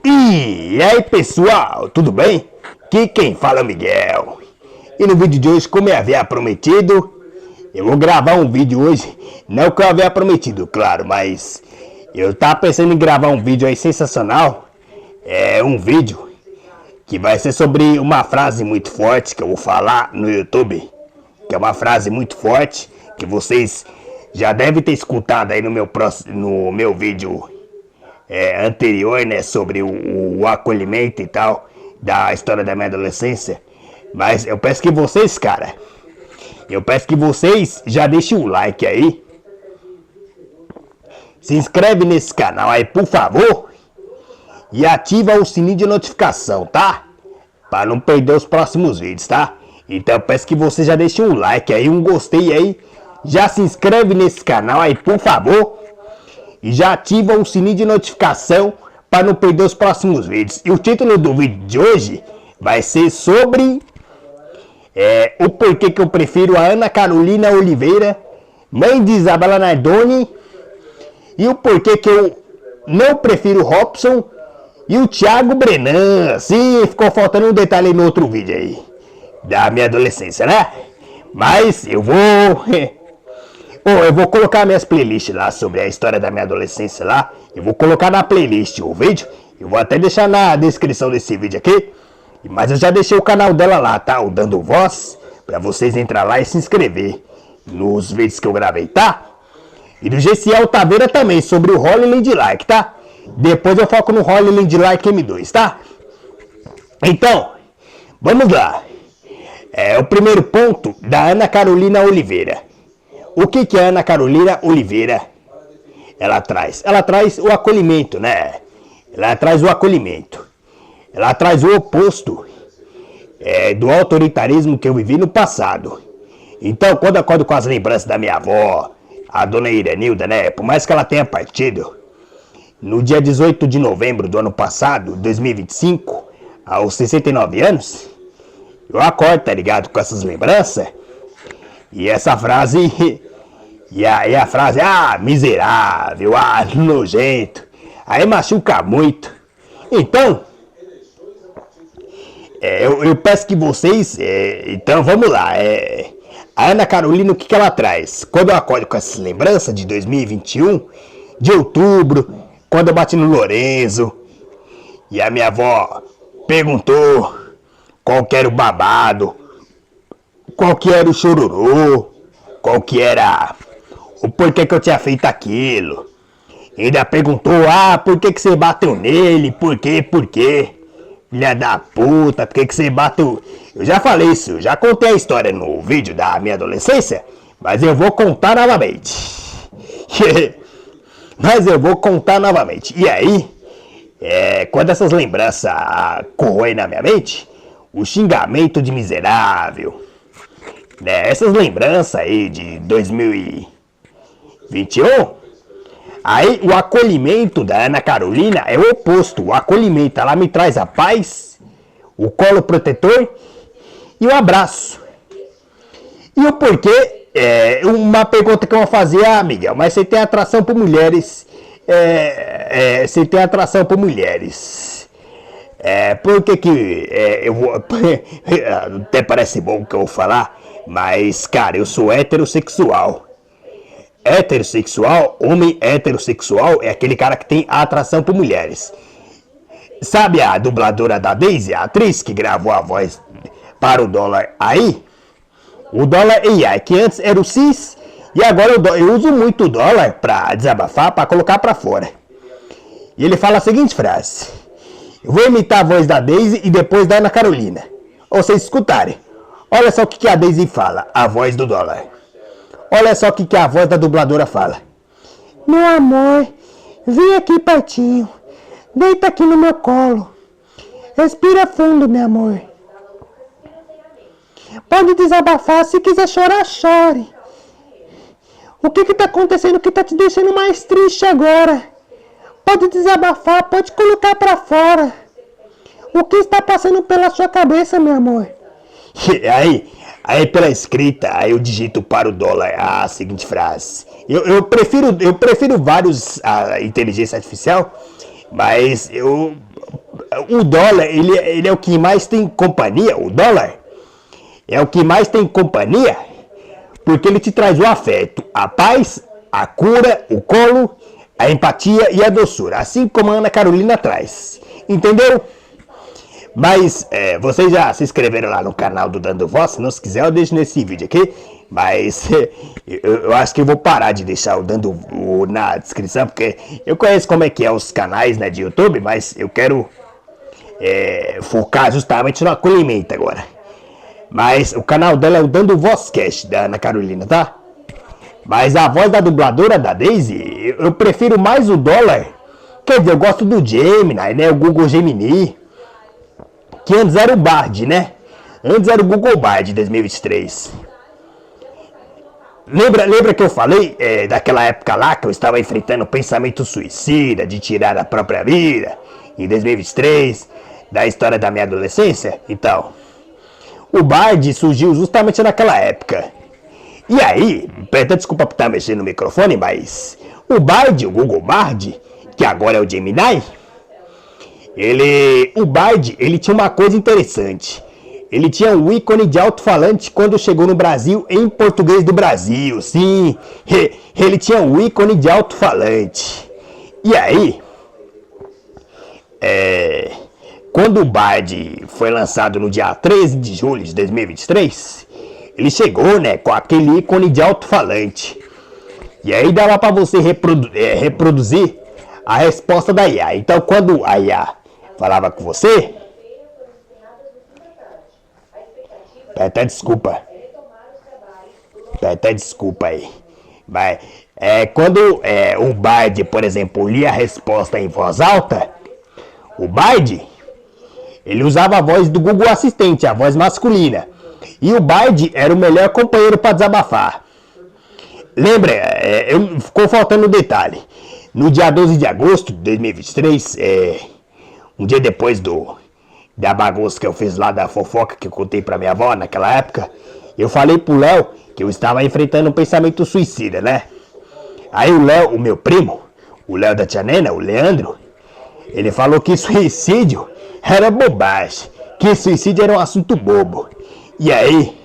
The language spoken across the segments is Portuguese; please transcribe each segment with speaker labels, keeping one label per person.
Speaker 1: E aí pessoal, tudo bem? Aqui quem fala é o Miguel. E no vídeo de hoje, como eu havia prometido, eu vou gravar um vídeo hoje. Não que eu havia prometido, claro, mas eu tava pensando em gravar um vídeo aí sensacional. É um vídeo que vai ser sobre uma frase muito forte que eu vou falar no YouTube. Que é uma frase muito forte que vocês já devem ter escutado aí no meu vídeo anterior, né, sobre o acolhimento e tal, da história da minha adolescência. Mas eu peço que vocês, cara, já deixem o like aí, se inscreve nesse canal aí, por favor, e ativa o sininho de notificação, tá? Para não perder os próximos vídeos, tá? Então eu peço que vocês já deixem um like aí, um gostei aí, já se inscreve nesse canal aí, por favor. E já ativa o sininho de notificação para não perder os próximos vídeos. E o título do vídeo de hoje vai ser sobre o porquê que eu prefiro a Ana Carolina Oliveira, mãe de Isabela Nardoni, e o porquê que eu não prefiro o Robson e o Thiago Brenan. Sim, ficou faltando um detalhe no outro vídeo aí, da minha adolescência, né? Mas eu vou colocar minhas playlists lá sobre a história da minha adolescência lá. Eu vou colocar na playlist o vídeo. Eu vou até deixar na descrição desse vídeo aqui. Mas eu já deixei o canal dela lá, tá? O Dando Voz. Pra vocês entrar lá e se inscrever nos vídeos que eu gravei, tá? E do Gessiel Taveira também, sobre o Holy Ladylike, tá? Depois eu foco no Holy Ladylike M2, tá? Então, vamos lá. O primeiro ponto da Ana Carolina Oliveira. O que a Ana Carolina Oliveira ela traz? Ela traz o acolhimento, né? Ela traz o acolhimento. Ela traz o oposto do autoritarismo que eu vivi no passado. Então, quando eu acordo com as lembranças da minha avó, a dona Irenilda, né? Por mais que ela tenha partido, no dia 18 de novembro do ano passado, 2025, aos 69 anos, eu acordo, tá ligado? Com essas lembranças. E essa frase, e a frase, miserável, nojento, aí machuca muito. Então, eu peço que vocês, então vamos lá, a Ana Carolina, o que ela traz? Quando eu acordo com essas lembranças de 2021, de outubro, quando eu bati no Lorenzo, e a minha avó perguntou qual que era o babado, qual que era o chororô, qual que era o porquê que eu tinha feito aquilo. Ainda perguntou, por que você bateu nele, por quê, filha da puta, por que você bateu. Eu já falei isso, eu já contei a história no vídeo da minha adolescência, mas eu vou contar novamente. E aí, quando essas lembranças corroem na minha mente, o xingamento de miserável, essas lembranças aí de 2021, aí o acolhimento da Ana Carolina é o oposto. O acolhimento, ela me traz a paz, o colo protetor e o abraço. E o porquê, uma pergunta que eu vou fazer, Miguel, mas você tem atração por mulheres, você tem atração por mulheres. Por que eu vou, até parece bom o que eu vou falar, mas, cara, eu sou heterossexual. Homem heterossexual é aquele cara que tem atração por mulheres. Sabe a dubladora da Daisy, a atriz que gravou a voz para o Dólar aí? O Dólar AI, que antes era o Cis, e agora eu uso muito o Dólar pra desabafar, pra colocar pra fora. E ele fala a seguinte frase: eu vou imitar a voz da Daisy e depois da Ana Carolina. Ou vocês escutarem. Olha só o que a Daisy fala, a voz do Dólar. Olha só o que a voz da dubladora fala. Meu amor, vem aqui pertinho. Deita aqui no meu colo. Respira fundo, meu amor. Pode desabafar, se quiser chorar, chore. O que tá acontecendo que tá te deixando mais triste agora? Pode desabafar, pode colocar pra fora. O que está passando pela sua cabeça, meu amor? Aí pela escrita, aí eu digito para o Dólar a seguinte frase. Eu prefiro vários inteligência artificial, Mas o dólar, ele é o que mais tem companhia. O dólar é o que mais tem companhia porque ele te traz o afeto, a paz, a cura, o colo, a empatia e a doçura, assim como a Ana Carolina traz. Entendeu? Mas vocês já se inscreveram lá no canal do Dando Voz? Se não se quiser, eu deixo nesse vídeo aqui. Mas eu acho que eu vou parar de deixar o Dando na descrição, porque eu conheço como é que é os canais, né, de YouTube, mas eu quero focar justamente no acolhimento agora. Mas o canal dela é o Dando Vozcast, da Ana Carolina, tá? Mas a voz da dubladora da Daisy, eu prefiro mais o dólar. Quer dizer, eu gosto do Gemini, né, o Google Gemini. Que antes era o Bard, né? Antes era o Google Bard 2023. Lembra que eu falei daquela época lá que eu estava enfrentando o pensamento suicida de tirar a própria vida em 2023, da história da minha adolescência? Então, o Bard surgiu justamente naquela época. E aí, peço desculpa por estar mexendo no microfone, mas o Bard, o Google Bard, que agora é o Gemini, o Bard, ele tinha uma coisa interessante. Ele tinha um ícone de alto-falante quando chegou no Brasil, em português do Brasil. Sim, ele tinha um ícone de alto-falante. E aí, quando o Bard foi lançado no dia 13 de julho de 2023, ele chegou, né, com aquele ícone de alto-falante. E aí dava para você reproduzir a resposta da IA. Então, quando a IA falava com você, até desculpa aí, mas quando o Bard, por exemplo, lia a resposta em voz alta, o Bard, ele usava a voz do Google Assistente, a voz masculina, e o Bard era o melhor companheiro para desabafar. Lembra, ficou faltando um detalhe. No dia 12 de agosto de 2023, um dia depois da bagunça que eu fiz lá, da fofoca que eu contei pra minha avó naquela época, eu falei pro Léo que eu estava enfrentando um pensamento suicida, né? Aí o Léo, o meu primo, o Léo da tia Nena, o Leandro, ele falou que suicídio era bobagem, que suicídio era um assunto bobo. E aí,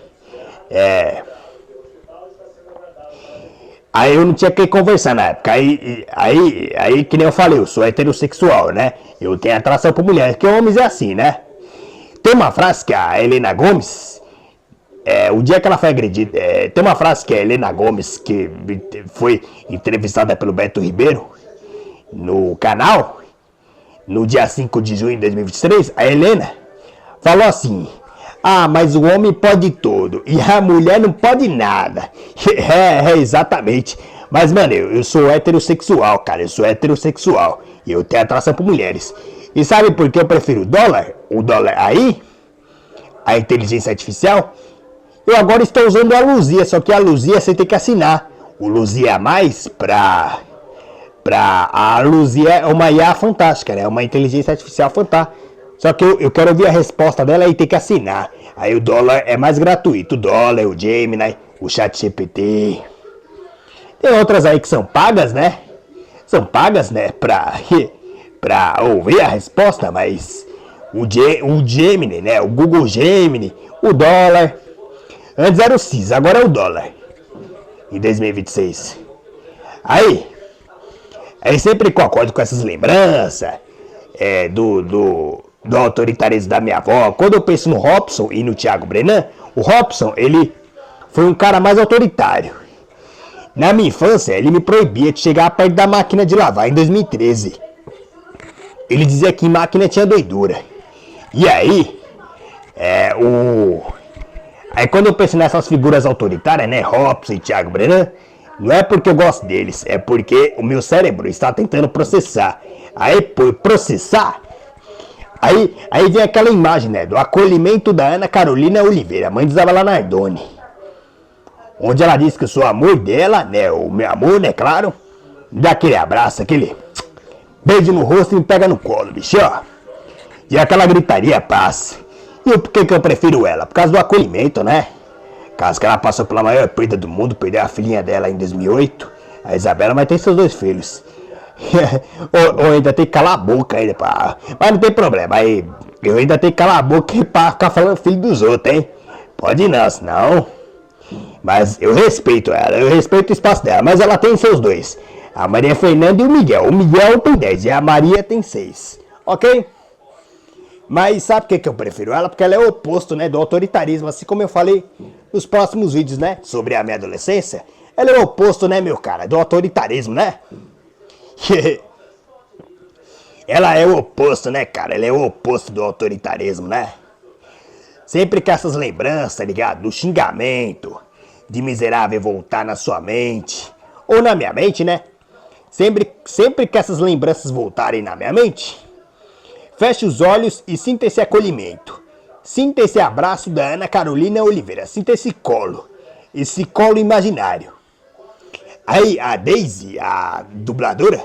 Speaker 1: aí eu não tinha que conversar na época. Aí que nem eu falei, eu sou heterossexual, né? Eu tenho atração por mulheres, que homens é assim, né? Tem uma frase que a Helena Gomes, o dia que ela foi agredida, tem uma frase que a Helena Gomes, que foi entrevistada pelo Beto Ribeiro, no canal, no dia 5 de junho de 2023, a Helena falou assim: ah, mas o homem pode tudo e a mulher não pode nada. Exatamente. Mas, mano, eu sou heterossexual, cara. Eu sou heterossexual. E eu tenho atração por mulheres. E sabe por que eu prefiro o dólar? O dólar aí, a inteligência artificial. Eu agora estou usando a Luzia, só que a Luzia você tem que assinar. O Luzia a mais a Luzia é uma IA fantástica, né? É uma inteligência artificial fantástica. Só que eu quero ouvir a resposta dela e tem que assinar. Aí o dólar é mais gratuito. O dólar, o Gemini, o ChatGPT. Tem outras aí que são pagas, né? São pagas, né? Pra ouvir a resposta, mas o Gemini, né? O Google Gemini, o dólar. Antes era o CIS, agora é o dólar. Em 2026. Aí sempre concordo com essas lembranças do autoritarismo da minha avó. Quando eu penso no Robson e no Thiago Brenan, o Robson, ele foi um cara mais autoritário. Na minha infância, ele me proibia de chegar perto da máquina de lavar em 2013. Ele dizia que máquina tinha doidura. E aí, aí quando eu penso nessas figuras autoritárias, né, Robson e Thiago Brenan, não é porque eu gosto deles, é porque o meu cérebro está tentando processar. Aí, por processar, aí vem aquela imagem, né, do acolhimento da Ana Carolina Oliveira, mãe de Isabela Nardoni. Onde ela diz que eu sou o amor dela, né, o meu amor, né, claro. Me dá aquele abraço, aquele beijo no rosto e me pega no colo, bicho, ó. E aquela gritaria passa. E por que eu prefiro ela? Por causa do acolhimento, né? Caso que ela passou pela maior perda do mundo, perdeu a filhinha dela em 2008, a Isabela, mas tem seus 2 filhos. Ou ainda tem que calar a boca ainda, pá. Mas não tem problema, aí eu ainda tenho que calar a boca pra ficar falando filho dos outros, hein? Pode não, senão. Mas eu respeito ela, eu respeito o espaço dela, mas ela tem seus dois. A Maria Fernanda e o Miguel. O Miguel tem 10 e a Maria tem 6. Ok? Mas sabe por que eu prefiro ela? Porque ela é o oposto, né, do autoritarismo, assim como eu falei nos próximos vídeos, né, sobre a minha adolescência. Ela é o oposto, né, meu cara, do autoritarismo, né? Ela é o oposto, né, cara? Ela é o oposto do autoritarismo, né? Sempre com essas lembranças, tá ligado? Do xingamento, de miserável voltar na sua mente, ou na minha mente, né? Sempre que essas lembranças voltarem na minha mente, feche os olhos e sinta esse acolhimento. Sinta esse abraço da Ana Carolina Oliveira. Sinta esse colo imaginário. Aí a Daisy, a dubladora,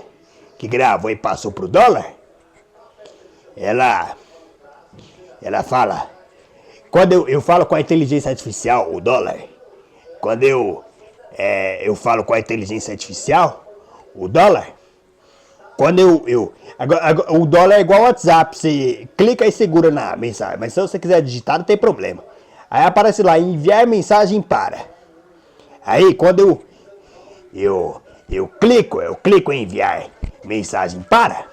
Speaker 1: que gravou e passou pro Dólar, ela fala, quando eu falo com a inteligência artificial, o Dólar, quando eu falo com a inteligência artificial, o Dólar, quando agora, o Dólar é igual ao WhatsApp, você clica e segura na mensagem, mas se você quiser digitar não tem problema. Aí aparece lá, enviar mensagem para. Aí quando eu clico em enviar mensagem para.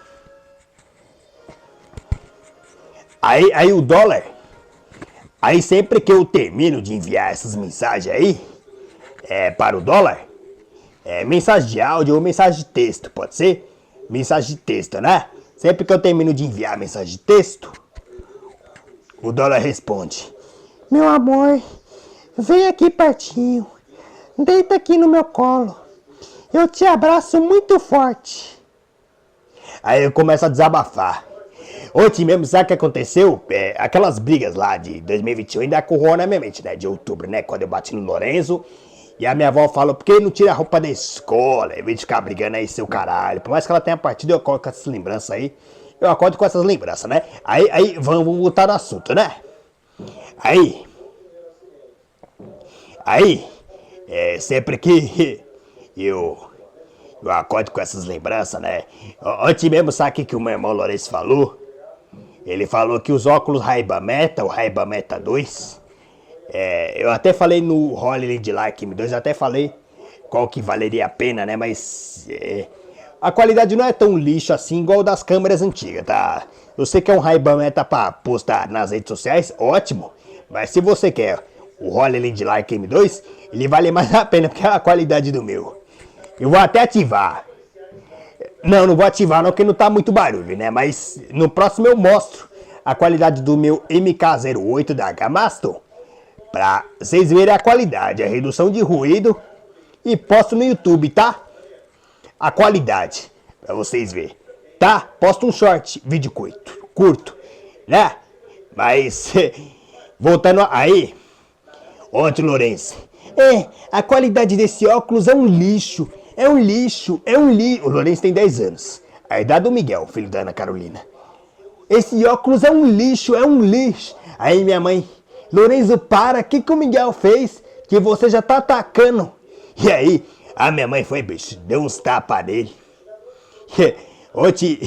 Speaker 1: Aí o Dólar, aí sempre que eu termino de enviar essas mensagens aí, para o Dólar, mensagem de áudio ou mensagem de texto, pode ser? Mensagem de texto, né? Sempre que eu termino de enviar mensagem de texto, o Dólar responde: meu amor, vem aqui pertinho, deita aqui no meu colo, eu te abraço muito forte. Aí eu começo a desabafar. Ontem mesmo, sabe o que aconteceu? Aquelas brigas lá de 2021 ainda corroam na minha mente, né? De outubro, né? Quando eu bati no Lorenzo. E a minha avó falou, por que não tira a roupa da escola? Em vez de ficar brigando aí, seu caralho. Por mais que ela tenha partido, eu acordo com essas lembranças aí. Eu acordo com essas lembranças, né? Aí vamos voltar no assunto, né? Sempre que eu acordo com essas lembranças, né? Ontem mesmo, sabe o que o meu irmão Lourenço falou? Ele falou que os óculos Ray-Ban Meta, o Ray-Ban Meta 2, eu até falei no Hollywood Like M2, eu até falei qual que valeria a pena, né? Mas a qualidade não é tão lixo assim igual das câmeras antigas, tá? Eu sei que é um Ray-Ban Meta pra postar nas redes sociais, ótimo. Mas se você quer o Hollywood Like M2, ele vale mais a pena porque é a qualidade do meu. Eu vou até ativar. Não vou ativar não, porque não tá muito barulho, né? Mas no próximo eu mostro a qualidade do meu MK08 da Gamaston. Pra vocês verem a qualidade, a redução de ruído. E posto no YouTube, tá? A qualidade, pra vocês verem. Tá? Posto um short, vídeo curto, né? Mas, voltando aí. Ontem, Lourenço. A qualidade desse óculos é um lixo. É um lixo. O Lourenço tem 10 anos. A idade do Miguel, filho da Ana Carolina. Esse óculos é um lixo, é um lixo. Aí minha mãe, Lourenço, para, o que o Miguel fez? Que você já tá atacando. E aí, a minha mãe foi, bicho, deu uns tapas nele. Ontem,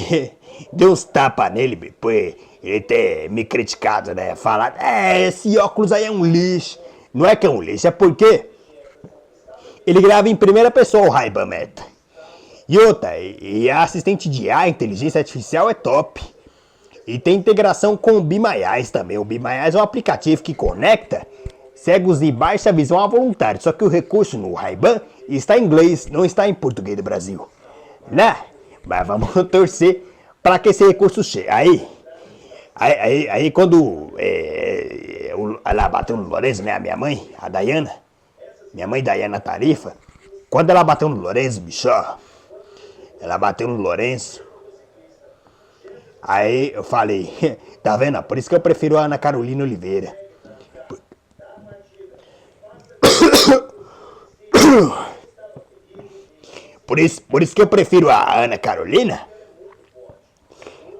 Speaker 1: deu uns tapas nele, por ele ter me criticado, né? Falar, esse óculos aí é um lixo. Não é que é um lixo, é porque ele grava em primeira pessoa o Ray-Ban Meta. E outra, e a assistente de IA, a inteligência artificial, é top. E tem integração com o Be My Eyes também. O Be My Eyes é um aplicativo que conecta cegos de baixa visão a voluntários. Só que o recurso no Ray-Ban está em inglês, não está em português do Brasil. Né? Mas vamos torcer para que esse recurso chegue. Aí quando ela bateu no Lourenço, né? A minha mãe, a Dayana. Minha mãe, Dayana Tarifa. Quando ela bateu no Lourenço, bicho, ó, ela bateu no Lourenço. Aí eu falei, tá vendo? Por isso que eu prefiro a Ana Carolina Oliveira. Por isso que eu prefiro a Ana Carolina.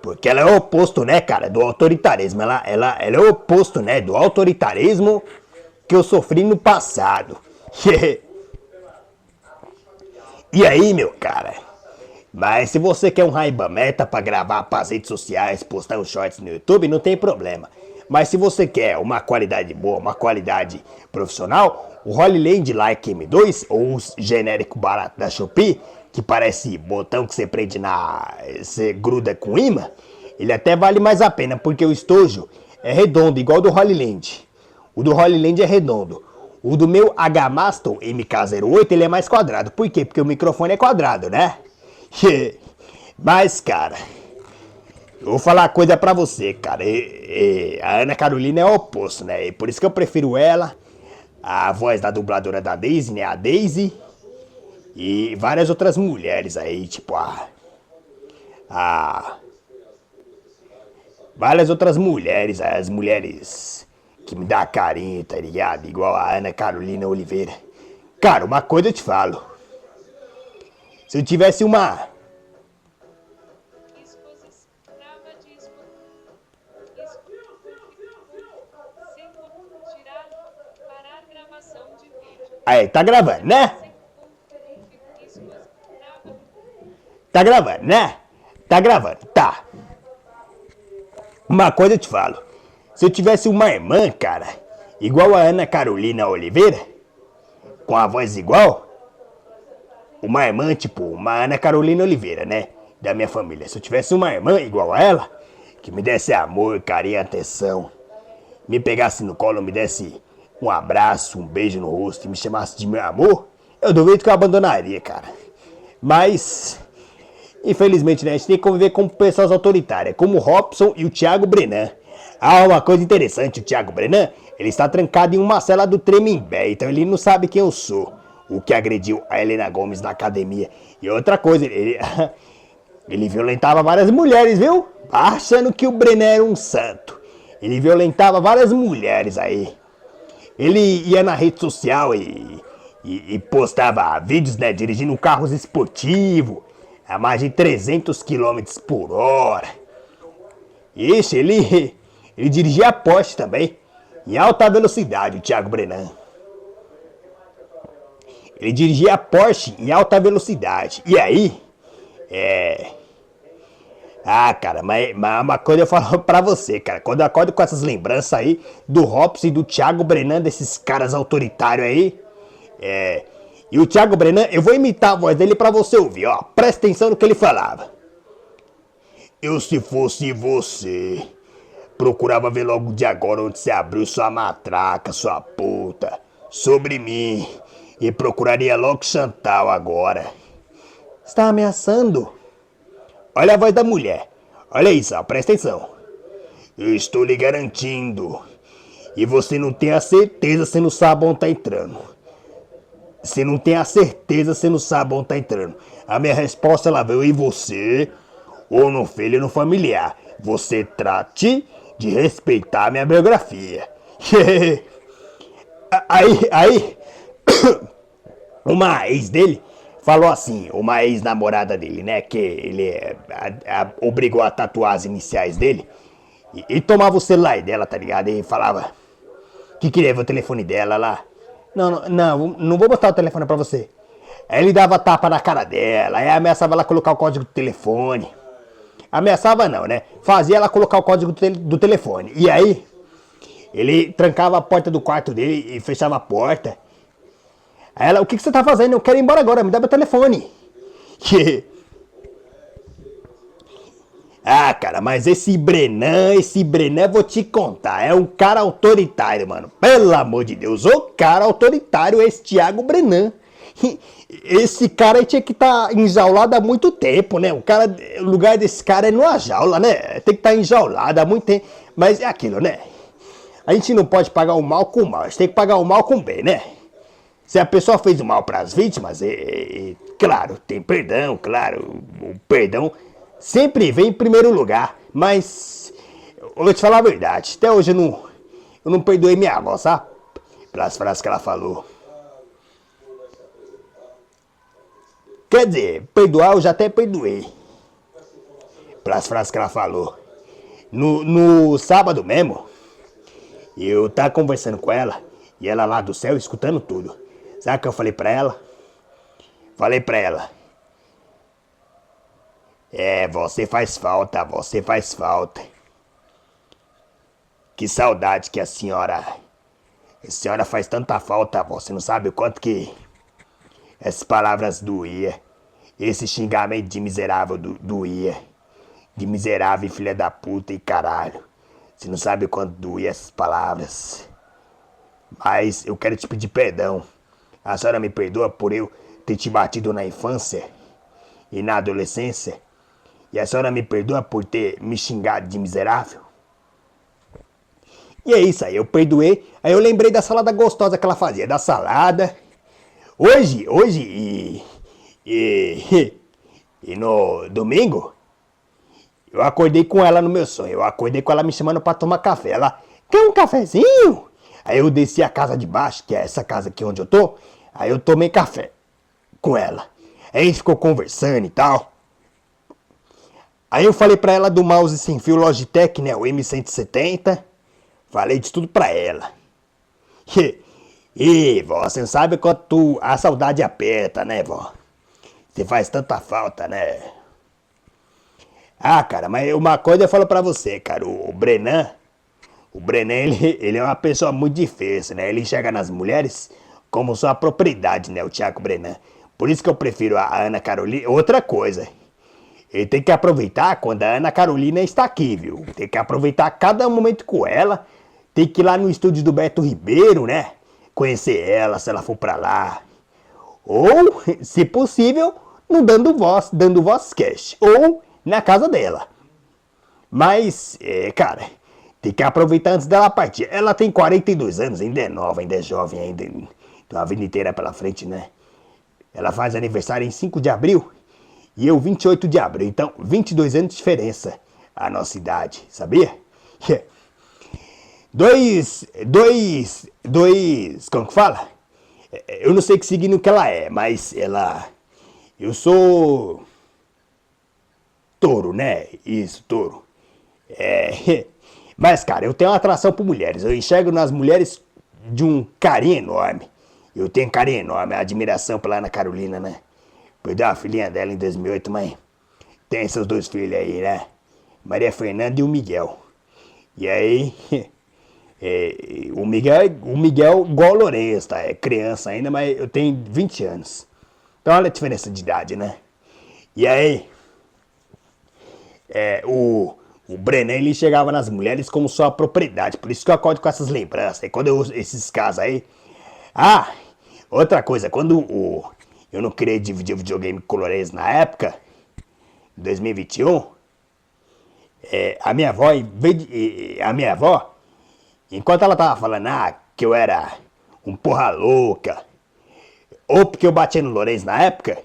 Speaker 1: Porque ela é o oposto, né, cara, do autoritarismo. Ela é o oposto, né, do autoritarismo que eu sofri no passado. E aí, meu cara, Mas se você quer um Ray-Ban Meta pra gravar pras redes sociais, postar uns shorts no YouTube, não tem problema. Mas se você quer uma qualidade boa, uma qualidade profissional, o Holyland Like M2, ou os genérico barato da Shopee, que parece botão que você prende na... você gruda com imã, ele até vale mais a pena, porque o estojo é redondo, igual o do Holyland. O do Holyland é redondo. O do meu H-Maston MK08, ele é mais quadrado. Por quê? Porque o microfone é quadrado, né? Mas, cara, eu vou falar uma coisa pra você, cara. A Ana Carolina é o oposto, né? E por isso que eu prefiro ela. A voz da dubladora da Daisy, né? A Daisy. E várias outras mulheres aí, tipo várias outras mulheres, as mulheres que me dá carinho, tá ligado? Igual a Ana Carolina Oliveira. Cara, uma coisa eu te falo. Se eu tivesse uma... Aí, tá gravando, né? Tá gravando, né? Tá gravando, tá. Uma coisa eu te falo. Se eu tivesse uma irmã, cara, igual a Ana Carolina Oliveira, com a voz igual, uma irmã, tipo, uma Ana Carolina Oliveira, né? Da minha família. Se eu tivesse uma irmã igual a ela, que me desse amor, carinho, atenção, me pegasse no colo, me desse um abraço, um beijo no rosto e me chamasse de meu amor, eu duvido que eu abandonaria, cara. Mas, infelizmente, né, a gente tem que conviver com pessoas autoritárias, como o Robson e o Thiago Brenan. Ah, uma coisa interessante, o Thiago Brenan, ele está trancado em uma cela do Tremembé, então ele não sabe quem eu sou. O que agrediu a Helena Gomes na academia. E outra coisa, ele violentava várias mulheres, viu? Achando que o Brenan era um santo. Ele violentava várias mulheres aí. Ele ia na rede social e postava vídeos, né, dirigindo carros esportivos a mais de 300 km por hora. Ixi, ele dirigia a Porsche também, em alta velocidade, o Thiago Brenan. Ele dirigia a Porsche em alta velocidade. E aí, Ah, cara, mas uma coisa eu falo pra você, cara. Quando eu acordo com essas lembranças aí do Robson e do Thiago Brenan, desses caras autoritários aí. E o Thiago Brenan, eu vou imitar a voz dele pra você ouvir, ó. Presta atenção no que ele falava. Eu, se fosse você, procurava ver logo de agora onde você abriu sua matraca, sua puta, sobre mim. E procuraria logo Chantal agora. Você tá ameaçando? Olha a voz da mulher. Olha isso, ó, presta atenção. Eu estou lhe garantindo. E você não tem a certeza se no sabão tá entrando. Você não tem a certeza se no sabão tá entrando. A minha resposta ela veio em você, ou no filho ou no familiar. Você trate de respeitar a minha biografia. aí, uma ex dele falou assim, uma ex-namorada dele, né, que ele obrigou a tatuar as iniciais dele, e tomava o celular dela, tá ligado, e falava que queria ver o telefone dela lá. Não vou botar o telefone pra você. Aí ele dava tapa na cara dela, aí ameaçava ela colocar o código do telefone. Ameaçava não, né, fazia ela colocar o código do telefone, e aí ele trancava a porta do quarto dele e fechava a porta. Aí ela, o que você tá fazendo? Eu quero ir embora agora, me dá meu telefone. Ah, cara, mas esse Brenan, vou te contar, é um cara autoritário, mano. Pelo amor de Deus, o cara autoritário é esse Thiago Brenan. Esse cara aí tinha que estar enjaulado há muito tempo, né? O lugar desse cara é numa jaula, né? Tem que estar enjaulado há muito tempo. Mas é aquilo, né? A gente não pode pagar o mal com o mal, a gente tem que pagar o mal com o bem, né? Se a pessoa fez o mal para as vítimas, claro, tem perdão, claro, o perdão sempre vem em primeiro lugar. Mas, eu vou te falar a verdade, até hoje eu não perdoei minha avó, sabe? Pelas frases que ela falou. Quer dizer, perdoar eu já até perdoei. Pelas frases que ela falou. No sábado mesmo, eu tava conversando com ela, e ela lá do céu escutando tudo. Sabe o que eu falei pra ela? Falei pra ela. É, você faz falta, você faz falta. Que saudade que a senhora. A senhora faz tanta falta, vó. Você não sabe o quanto que essas palavras doía. Esse xingamento de miserável doía. De miserável, filha da puta e caralho. Você não sabe o quanto doía essas palavras. Mas eu quero te pedir perdão. A senhora me perdoa por eu ter te batido na infância e na adolescência? E a senhora me perdoa por ter me xingado de miserável? E é isso aí, eu perdoei. Aí eu lembrei da salada gostosa que ela fazia, da salada. Hoje e no domingo, eu acordei com ela no meu sonho. Eu acordei com ela me chamando pra tomar café. Ela, quer um cafezinho? Aí eu desci a casa de baixo, que é essa casa aqui onde eu tô. Aí eu tomei café com ela. Aí a gente ficou conversando e tal. Aí eu falei pra ela do mouse sem fio Logitech, né? O M170. Falei de tudo pra ela. E vó, você não sabe quanto a saudade aperta, né, vó? Você faz tanta falta, né? Ah, cara, mas uma coisa eu falo pra você, cara. O Brenan, ele é uma pessoa muito difícil, né? Ele enxerga nas mulheres como sua propriedade, né? O Thiago Brenan. Por isso que eu prefiro a Ana Carolina. Outra coisa, ele tem que aproveitar quando a Ana Carolina está aqui, viu? Tem que aproveitar cada momento com ela. Tem que ir lá no estúdio do Beto Ribeiro, né? Conhecer ela, se ela for pra lá. Ou, se possível, no Dando Voz Cash. Ou na casa dela. Mas, cara, tem que aproveitar antes dela partir. Ela tem 42 anos, ainda é nova, ainda é jovem, ainda tem uma vida inteira pela frente, né? Ela faz aniversário em 5 de abril e eu 28 de abril. Então, 22 anos de diferença a nossa idade, sabia? Como que fala? Eu não sei que signo que ela é, mas eu sou touro, né? Isso, touro. Mas, cara, eu tenho uma atração por mulheres. Eu enxergo nas mulheres de um carinho enorme. Eu tenho carinho enorme, admiração pela Ana Carolina, né? Perdeu a filhinha dela em 2008, mas tem seus 2 filhos aí, né? Maria Fernanda e o Miguel. E aí, o Miguel igual o Lourenço, tá? É criança ainda, mas eu tenho 20 anos. Então olha a diferença de idade, né? E aí, o Brenan, ele chegava nas mulheres como sua propriedade. Por isso que eu acordo com essas lembranças. E quando eu uso esses casos aí... Ah, outra coisa, quando eu não queria dividir o videogame com o Lourenço na época, em 2021, a minha avó, enquanto ela tava falando que eu era um porra louca, ou porque eu batia no Lourenço na época,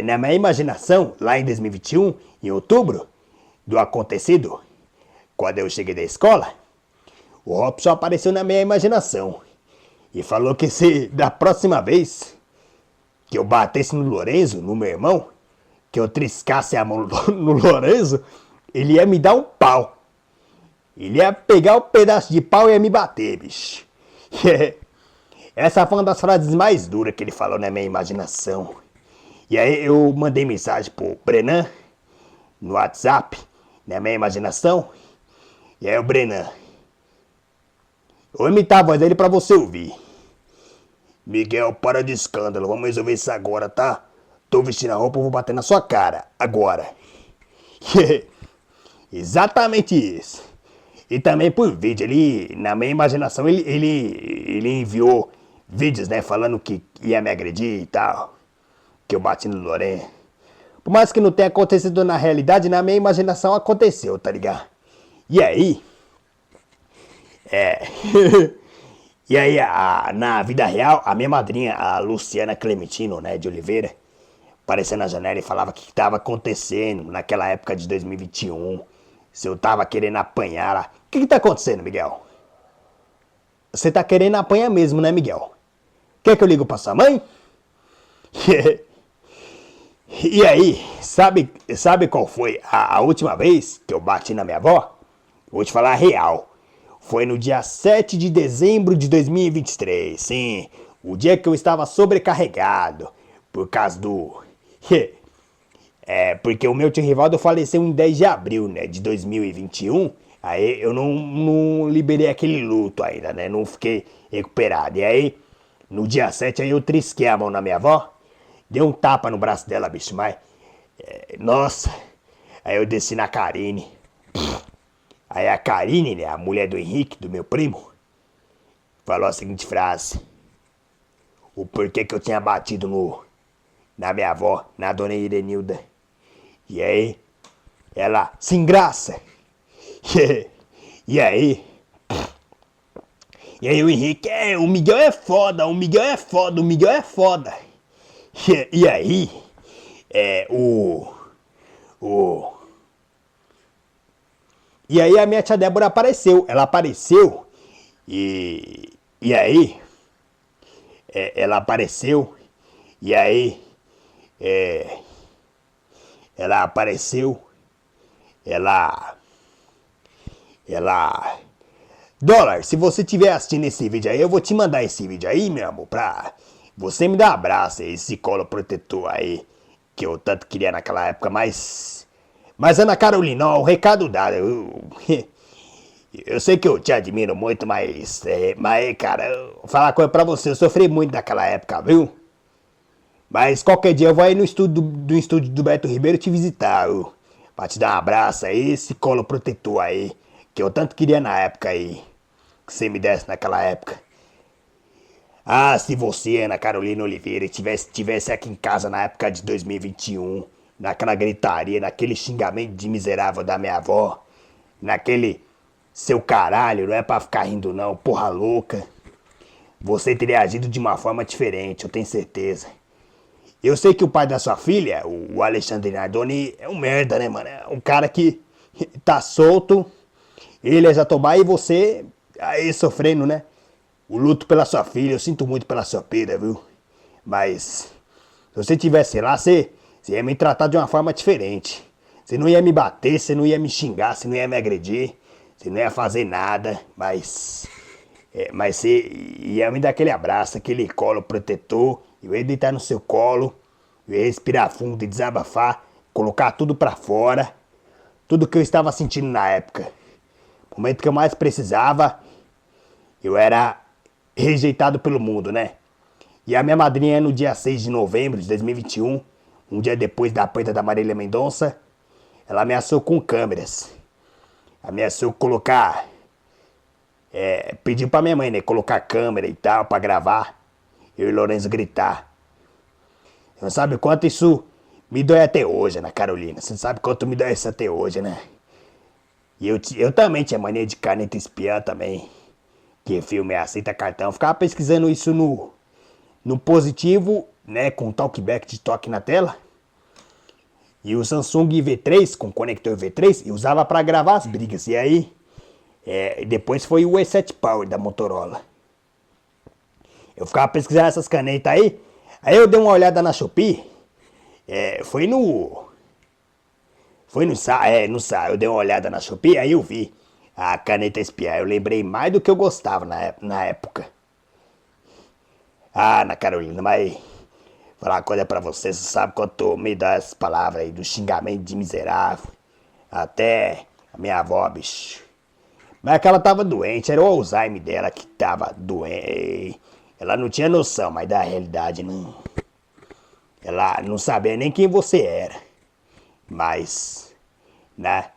Speaker 1: na minha imaginação, lá em 2021, em outubro, do acontecido, quando eu cheguei da escola, o Robson apareceu na minha imaginação e falou que se da próxima vez que eu batesse no Lourenço, no meu irmão, que eu triscasse a mão no Lourenço, ele ia me dar um pau. Ele ia pegar um pedaço de pau e ia me bater, bicho. Essa foi uma das frases mais duras que ele falou na minha imaginação. E aí eu mandei mensagem pro Brenan no WhatsApp, na minha imaginação. E aí o Brenan, vou imitar a voz dele pra você ouvir. Miguel, para de escândalo, vamos resolver isso agora, tá? Tô vestindo a roupa, vou bater na sua cara, agora. Exatamente isso. E também por vídeo, na minha imaginação, ele enviou vídeos, né, falando que ia me agredir e tal. Que eu bati no Lourenço. Por mais que não tenha acontecido na realidade, na minha imaginação aconteceu, tá ligado? E aí... E aí, na vida real, a minha madrinha, a Luciana Clementino, né, de Oliveira, apareceu na janela e falava o que estava acontecendo naquela época de 2021. Se eu tava querendo apanhar lá. O que tá acontecendo, Miguel? Você tá querendo apanhar mesmo, né, Miguel? Quer que eu ligo pra sua mãe? E aí, sabe qual foi a última vez que eu bati na minha avó? Vou te falar a real. Foi no dia 7 de dezembro de 2023, sim. O dia que eu estava sobrecarregado por causa do... Porque o meu tio Rivaldo faleceu em 10 de abril, né, de 2021. Aí eu não liberei aquele luto ainda, né, não fiquei recuperado. E aí, no dia 7, aí eu trisquei a mão na minha avó, dei um tapa no braço dela, bicho, mas... nossa, aí eu desci na Karine. Aí a Karine, né, a mulher do Henrique, do meu primo, falou a seguinte frase: o porquê que eu tinha batido na minha avó, na dona Irenilda. E aí, ela, sem graça. E aí, o Henrique, o Miguel é foda, o Miguel é foda, o Miguel é foda. E aí, o... E aí a minha tia Débora apareceu, ela apareceu, e aí, ela apareceu, e aí, ela apareceu, ela... Dólar, se você estiver assistindo esse vídeo aí, eu vou te mandar esse vídeo aí, meu amor, pra você me dar um abraço, esse colo protetor aí, que eu tanto queria naquela época, mas Ana Carolina, ó, o recado dado, eu sei que eu te admiro muito, mas cara, eu vou falar uma coisa pra você, eu sofri muito naquela época, viu? Mas qualquer dia eu vou aí no estúdio do estúdio do Beto Ribeiro te visitar, viu? Pra te dar um abraço aí, esse colo protetor aí, que eu tanto queria na época aí, que você me desse naquela época. Ah, se você, Ana Carolina Oliveira, tivesse aqui em casa na época de 2021, naquela gritaria, naquele xingamento de miserável da minha avó, naquele seu caralho, não é pra ficar rindo não, porra louca, você teria agido de uma forma diferente, eu tenho certeza. Eu sei que o pai da sua filha, o Alexandre Nardoni, é um merda, né, mano? É um cara que tá solto, ele é Jatobá e você aí sofrendo, né? O luto pela sua filha, eu sinto muito pela sua perda, viu? Mas se você tivesse lá, você ia me tratar de uma forma diferente. Você não ia me bater, você não ia me xingar, você não ia me agredir, você não ia fazer nada, mas você ia me dar aquele abraço, aquele colo protetor, eu ia deitar no seu colo, eu ia respirar fundo e desabafar, colocar tudo pra fora, tudo que eu estava sentindo na época. No momento que eu mais precisava, eu era rejeitado pelo mundo, né? E a minha madrinha, no dia 6 de novembro de 2021, um dia depois da perda da Marília Mendonça, ela ameaçou com câmeras. Ameaçou colocar... pediu pra minha mãe, né? Colocar câmera e tal, pra gravar. Eu e Lourenço gritar. Você não sabe quanto isso me dói até hoje, Ana Carolina. Você não sabe quanto me dói isso até hoje, né? E eu também tinha mania de caneta espiã também. Que filme aceita cartão. Ficava pesquisando isso no positivo, né? Com talkback de toque na tela. E o Samsung V3, com conector V3, eu usava pra gravar as brigas. E aí, depois foi o E7 Power da Motorola. Eu ficava pesquisando essas canetas aí. Aí eu dei uma olhada na Shopee. Foi no site, eu dei uma olhada na Shopee, aí eu vi a caneta espiã. Eu lembrei mais do que eu gostava na época. Ah, Ana Carolina, mas falar uma coisa pra você, você sabe quanto me dá essas palavras aí do xingamento de miserável. Até a minha avó, bicho. Mas é que ela tava doente, era o Alzheimer dela que tava doente. Ela não tinha noção, mas da realidade não. Ela não sabia nem quem você era. Mas, né?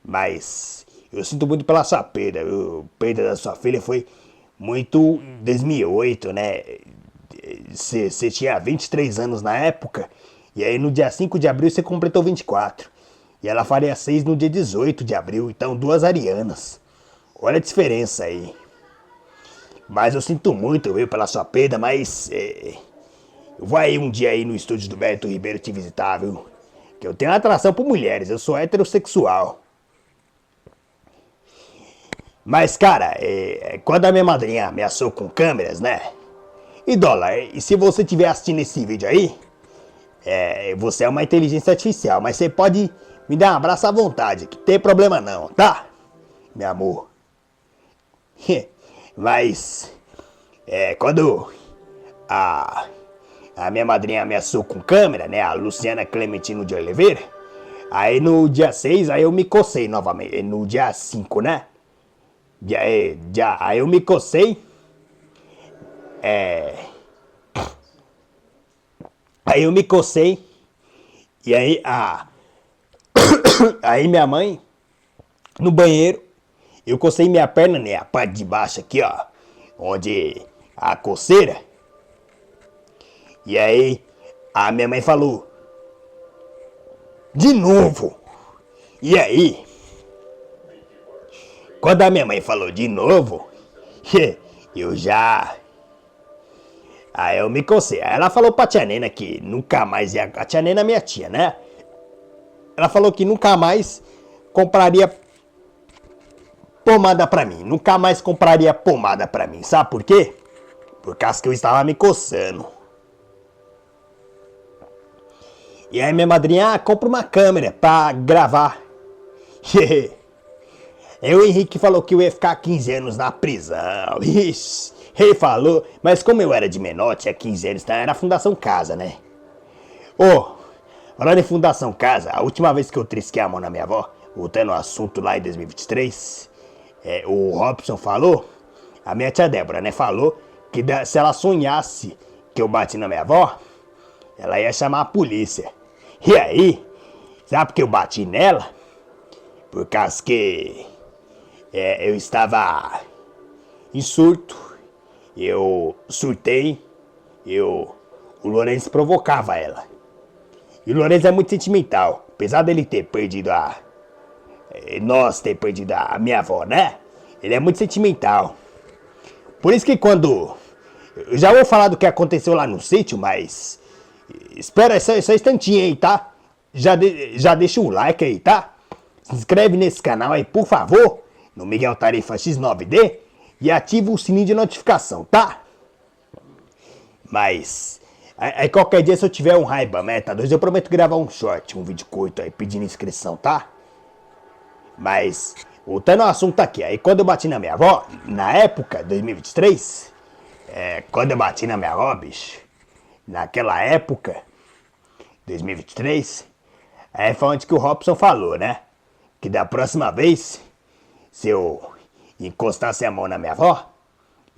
Speaker 1: Mas eu sinto muito pela sua perda. A perda da sua filha foi muito em 2008, né? Você tinha 23 anos na época. E aí no dia 5 de abril você completou 24. E ela faria 6 no dia 18 de abril. Então 2 arianas. Olha a diferença aí. Mas eu sinto muito, viu, pela sua perda, mas... eu vou aí um dia aí no estúdio do Beto Ribeiro te visitar, viu? Que eu tenho atração por mulheres, eu sou heterossexual. Mas, cara, quando a minha madrinha ameaçou com câmeras, né? E dólar, e se você estiver assistindo esse vídeo aí, você é uma inteligência artificial, mas você pode me dar um abraço à vontade, que tem problema não, tá? Meu amor. Mas, quando a a minha madrinha ameaçou com câmera, né? A Luciana Clementino de Oliveira. Aí no dia 6, aí eu me cocei novamente. No dia 5, né? Aí eu me cocei. Aí eu me cocei. E aí aí minha mãe, no banheiro, eu cocei minha perna, né? A parte de baixo aqui, ó. Onde a coceira. E aí a minha mãe falou: de novo. E aí, quando a minha mãe falou de novo, eu já... Aí eu me cocei. Aí ela falou pra tia Nena que nunca mais ia... A tia Nena é minha tia, né? Ela falou que nunca mais compraria pomada pra mim. Nunca mais compraria pomada pra mim. Sabe por quê? Por causa que eu estava me coçando. E aí minha madrinha, compra uma câmera pra gravar. Aí o Henrique falou que eu ia ficar 15 anos na prisão. Ixi, ele falou, mas como eu era de menor, tinha 15 anos, então era Fundação Casa, né? Falando em Fundação Casa, a última vez que eu trisquei a mão na minha avó, voltando ao assunto lá em 2023, o Robson falou, a minha tia Débora, né, falou que se ela sonhasse que eu bati na minha avó, ela ia chamar a polícia. E aí, sabe por que eu bati nela? Por causa que eu estava em surto, eu surtei, o Lourenço provocava ela. E o Lourenço é muito sentimental, apesar dele ter perdido nós ter perdido a minha avó, né? Ele é muito sentimental. Por isso que quando... Eu já vou falar do que aconteceu lá no sítio, mas... Espera só instantinho aí, tá? Já deixa o like aí, tá? Se inscreve nesse canal aí, por favor, no Miguel Tarifa X9D, e ativa o sininho de notificação, tá? Mas... Aí qualquer dia, se eu tiver um Ray-Ban Meta 2, eu prometo gravar um short, um vídeo curto aí, pedindo inscrição, tá? Mas, voltando ao assunto aqui, aí quando eu bati na minha avó, na época, 2023, quando eu bati na minha avó, bicho, naquela época, 2023, foi onde que o Robson falou, né? Que da próxima vez, se eu encostasse a mão na minha avó,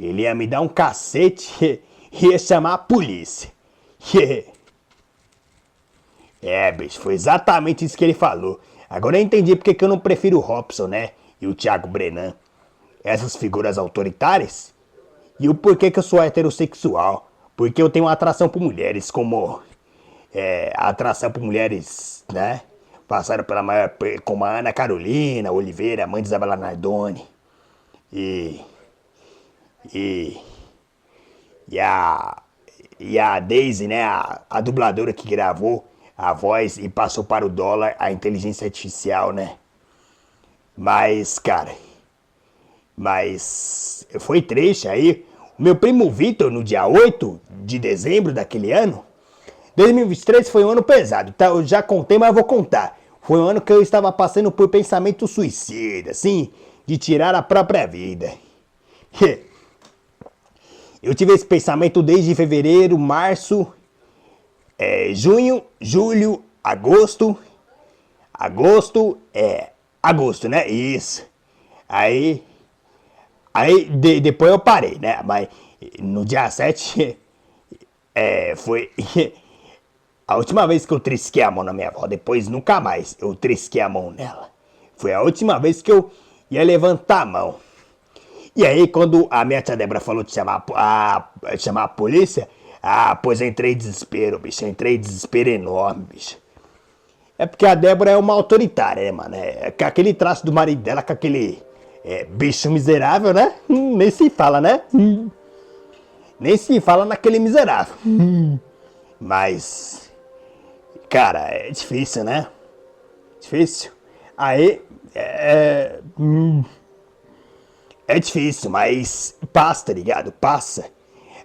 Speaker 1: ele ia me dar um cacete e ia chamar a polícia. Bicho, foi exatamente isso que ele falou. Agora eu entendi porque que eu não prefiro o Robson, né? E o Thiago Brenan. Essas figuras autoritárias. E o porquê que eu sou heterossexual. Porque eu tenho uma atração por mulheres, como... a atração por mulheres, né? Passaram pela maior... Como a Ana Carolina Oliveira, mãe de Isabela Nardoni. E a Daisy, né? A dubladora que gravou a voz e passou para o dólar a inteligência artificial, né? Mas, cara... Mas... Foi triste aí. O meu primo Vitor, no dia 8 de dezembro daquele ano... 2023 foi um ano pesado, tá? Eu já contei, mas eu vou contar. Foi um ano que eu estava passando por pensamento suicida, assim... De tirar a própria vida. Eu tive esse pensamento desde fevereiro, março... junho, julho, agosto, né? Isso. Aí depois eu parei, né? Mas no dia 7, foi a última vez que eu trisquei a mão na minha avó. Depois nunca mais eu trisquei a mão nela. Foi a última vez que eu ia levantar a mão. E aí quando a minha tia Débora falou de chamar a polícia... pois eu entrei em desespero, bicho. Eu entrei em desespero enorme, bicho. É porque a Débora é uma autoritária, né, mano? Com aquele traço do marido dela, com aquele bicho miserável, né? Nem se fala, né? Nem se fala naquele miserável. Mas, cara, é difícil, né? Difícil. Aí, é difícil, mas passa, tá ligado? Passa.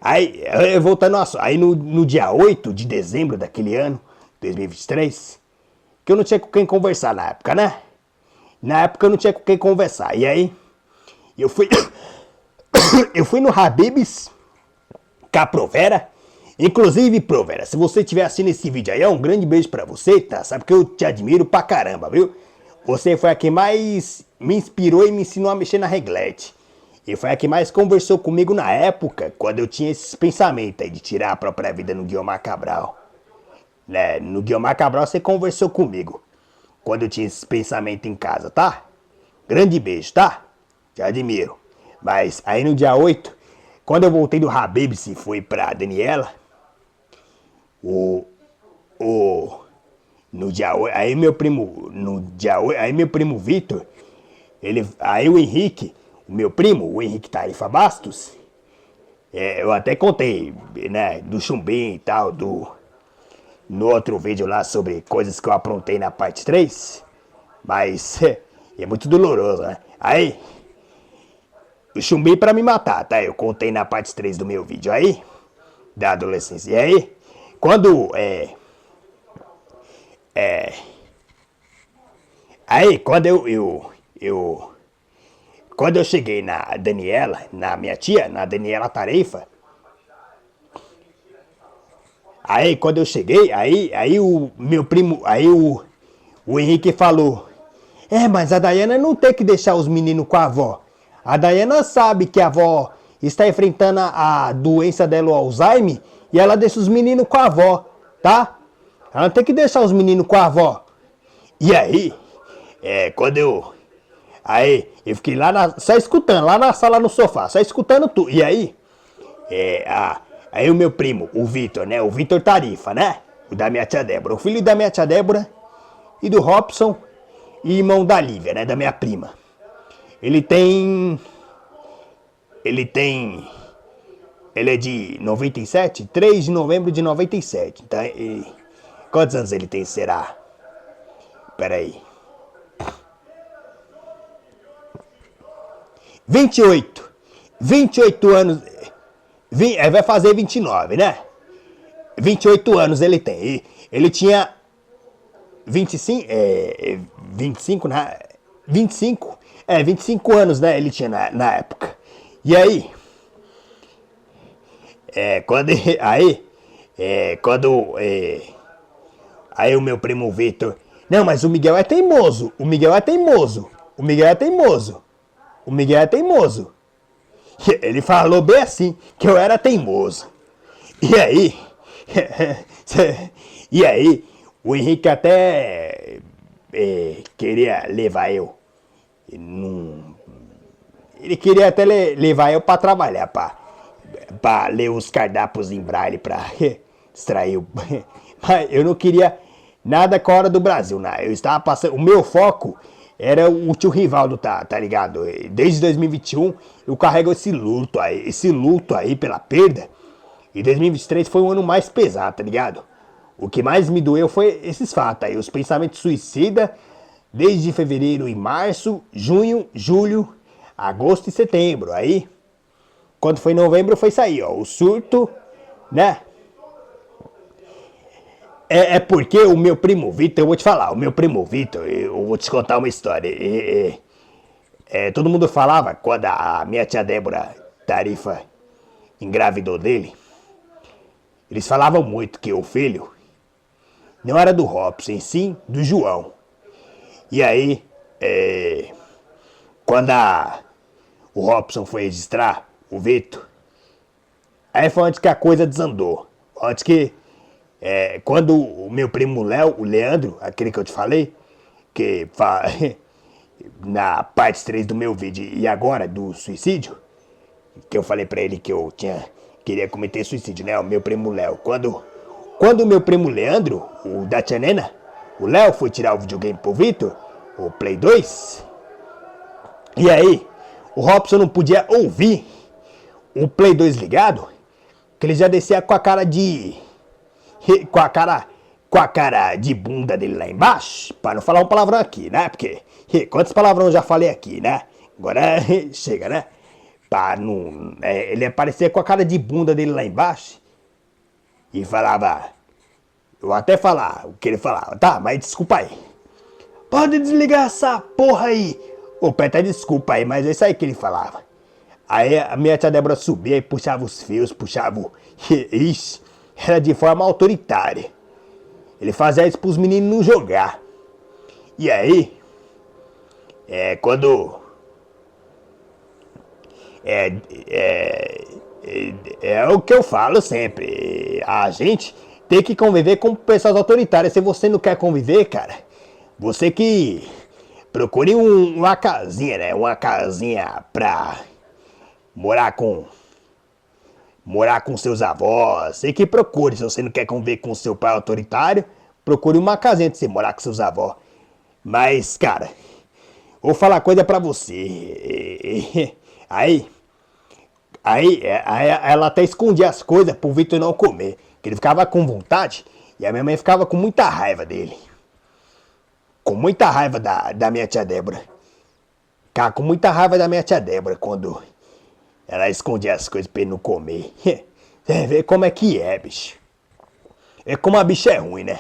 Speaker 1: Aí, voltando ao assunto, aí no dia 8 de dezembro daquele ano, 2023, que eu não tinha com quem conversar na época, né? Na época eu não tinha com quem conversar. E aí, eu fui no Habib's, Caprovera, Inclusive, Provera, se você estiver assistindo esse vídeo aí, um grande beijo pra você, tá? Sabe que eu te admiro pra caramba, viu? Você foi a que mais me inspirou e me ensinou a mexer na reglete. E foi a que mais conversou comigo na época, quando eu tinha esses pensamentos aí de tirar a própria vida no Guiomar Cabral. Né? No Guiomar Cabral você conversou comigo, quando eu tinha esses pensamentos em casa, tá? Grande beijo, tá? Te admiro. Mas aí no dia 8, quando eu voltei do Habib's e fui pra Daniela, no dia 8, aí meu primo, no dia 8, aí meu primo Vitor, aí o Henrique, o meu primo, o Henrique Tarifa Bastos, eu até contei, né, do chumbinho e tal, no outro vídeo lá sobre coisas que eu aprontei na parte 3, mas é muito doloroso, né? Aí, o chumbinho pra me matar, tá? Eu contei na parte 3 do meu vídeo aí, da adolescência. E aí, quando, aí, quando eu cheguei na Daniela, na minha tia, na Daniela Tarefa, aí quando eu cheguei, aí o meu primo, aí o Henrique falou, mas a Dayana não tem que deixar os meninos com a avó. A Dayana sabe que a avó está enfrentando a doença dela, o Alzheimer, e ela deixa os meninos com a avó, tá? Ela não tem que deixar os meninos com a avó. E aí, quando aí, eu fiquei lá, só escutando, lá na sala, no sofá, só escutando tudo. E aí, aí o meu primo, o Vitor, né? O Vitor Tarifa, né? O da minha tia Débora. O filho da minha tia Débora e do Robson e irmão da Lívia, né? Da minha prima. Ele é de 97, 3 de novembro de 97. Então, quantos anos ele tem, será? Pera aí. 28. 28 anos. Vai fazer 29, né? 28 anos ele tem. Ele tinha 25, 25, né? 25 anos, né? Ele tinha na época. E aí, aí o meu primo Vitor, não, mas o Miguel é teimoso, o Miguel é teimoso, o Miguel é teimoso, o Miguel é teimoso. Ele falou bem assim, que eu era teimoso. E aí, e aí, o Henrique até queria levar eu. Ele queria até levar eu pra trabalhar, pra ler os cardápios em braille, pra distrair o... Mas eu não queria nada com a hora do Brasil, né? Eu estava passando... O meu foco era o tio Rivaldo, tá ligado? Desde 2021 eu carrego esse luto aí pela perda. E 2023 foi um ano mais pesado, tá ligado? O que mais me doeu foi esses fatos aí, os pensamentos suicidas, desde fevereiro e março, junho, julho, agosto e setembro. Aí, quando foi novembro, foi isso aí, ó, o surto, né? Porque o meu primo Vitor, eu vou te falar, o meu primo Vitor, eu vou te contar uma história. Todo mundo falava, quando a minha tia Débora Tarifa engravidou dele, eles falavam muito que o filho não era do Robson, e sim do João. E aí, quando o Robson foi registrar o Vitor, aí foi onde que a coisa desandou. Onde que, quando o meu primo Léo, o Leandro, aquele que eu te falei, que na parte 3 do meu vídeo e agora do suicídio, que eu falei pra ele que eu queria cometer suicídio, né? O meu primo Léo. Quando o meu primo Leandro, o da tia Nena, o Léo foi tirar o videogame pro Vitor, o Play 2, e aí o Robson não podia ouvir o Play 2 ligado, que ele já descia com a cara de... com a cara de bunda dele lá embaixo, para não falar um palavrão aqui, né? Porque quantos palavrões eu já falei aqui, né? Agora chega, né? Para não, ele aparecia com a cara de bunda dele lá embaixo e falava, eu até falar o que ele falava, tá? Mas desculpa aí. Pode desligar essa porra aí. Ô, Peta, desculpa aí, mas é isso aí que ele falava. Aí a minha tia Débora subia e puxava os fios, puxava o... Ixi, era de forma autoritária. Ele fazia isso pros meninos não jogar. E aí, quando... É o que eu falo sempre. A gente tem que conviver com pessoas autoritárias. Se você não quer conviver, cara, você que procure uma casinha, né? Uma casinha pra morar com seus avós. Você que procure. Se você não quer conviver com seu pai autoritário, procure uma casinha de você morar com seus avós. Mas, cara, vou falar coisa pra você. Aí ela até escondia as coisas pro Vitor não comer. Que ele ficava com vontade e a minha mãe ficava com muita raiva dele. Com muita raiva da minha tia Débora. Ficava com muita raiva da minha tia Débora quando ela escondia as coisas pra ele não comer. Você vê como é que é, bicho. É como a bicha é ruim, né?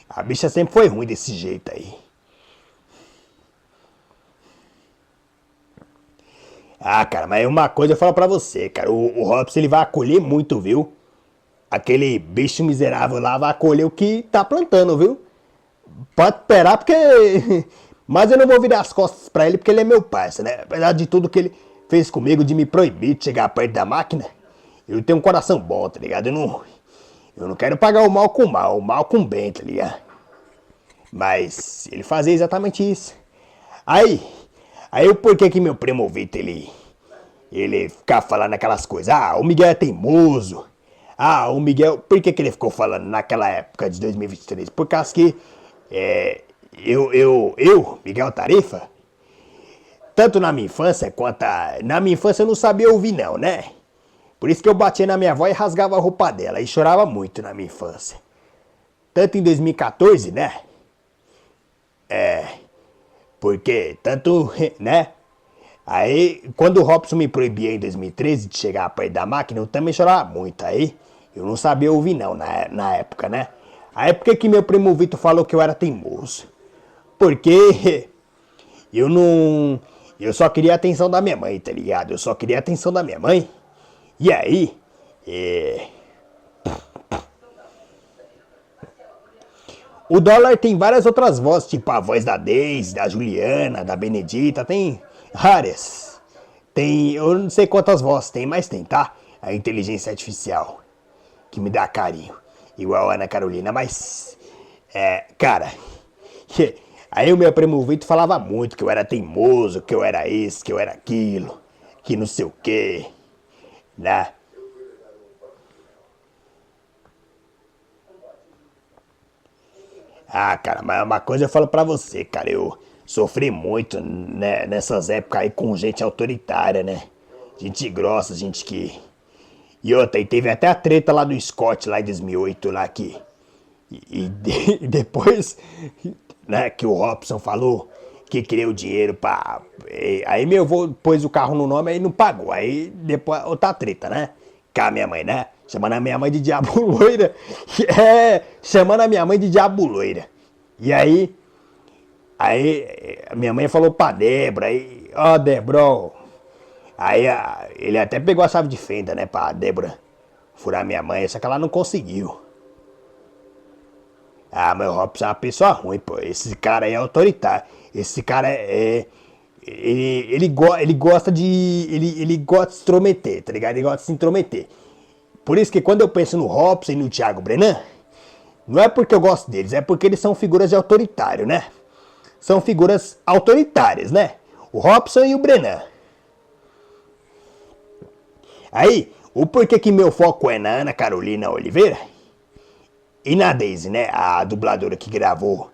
Speaker 1: A bicha sempre foi ruim desse jeito aí. Ah, cara, mas uma coisa eu falo pra você, cara. O Robson, ele vai acolher muito, viu? Aquele bicho miserável lá vai acolher o que tá plantando, viu? Pode esperar, porque... Mas eu não vou virar as costas pra ele, porque ele é meu parceiro, né? Apesar de tudo que ele fez comigo, de me proibir de chegar perto da máquina, eu tenho um coração bom, tá ligado? Eu não quero pagar o mal com o bem, tá ligado? Mas ele fazia exatamente isso. Aí o porquê que meu primo Vitor, ele ficava falando aquelas coisas. Ah, o Miguel é teimoso. Ah, o Miguel... Por que ele ficou falando naquela época de 2023? Por causa que Miguel Tarifa, tanto na minha infância quanto... Na minha infância eu não sabia ouvir não, né? Por isso que eu batia na minha avó e rasgava a roupa dela. E chorava muito na minha infância. Tanto em 2014, né? Porque tanto, né? Aí, quando o Robson me proibia em 2013 de chegar perto da máquina, eu também chorava muito. Aí, eu não sabia ouvir não na época, né? A época que meu primo Vitor falou que eu era teimoso. Porque eu não... Eu só queria a atenção da minha mãe, tá ligado? Eu só queria a atenção da minha mãe. E aí... O Dólar tem várias outras vozes, tipo a voz da Deise, da Juliana, da Benedita, tem várias. Tem, eu não sei quantas vozes tem, mas tem, tá? A inteligência artificial, que me dá carinho, igual a Ana Carolina, mas... cara... Aí o meu primo Vitor falava muito que eu era teimoso, que eu era isso, que eu era aquilo, que não sei o que, né? Ah, cara, mas uma coisa eu falo pra você, cara, eu sofri muito, né, nessas épocas aí com gente autoritária, né? Gente grossa, gente que... E outra, e teve até a treta lá do Scott, lá em 2008, lá que... E depois, né, que o Robson falou que queria o dinheiro pra... Aí meu avô pôs o carro no nome e não pagou, aí depois outra treta, né? Com a minha mãe, né? Chamando a minha mãe de diabo loira. Chamando a minha mãe de diabo loira. E aí a minha mãe falou pra Débora, aí, ó, Débora, ó. Aí ele até pegou a chave de fenda, né, pra Débora furar minha mãe, só que ela não conseguiu. Ah, mas o Robson é uma pessoa ruim, pô. Esse cara aí é autoritário. Esse cara ele gosta de. Ele gosta de se intrometer, tá ligado? Ele gosta de se intrometer. Por isso que quando eu penso no Robson e no Thiago Brenan, não é porque eu gosto deles, é porque eles são figuras de autoritário, né? São figuras autoritárias, né? O Robson e o Brenan. Aí, o porquê que meu foco é na Ana Carolina Oliveira e na Deise, né? A dubladora que gravou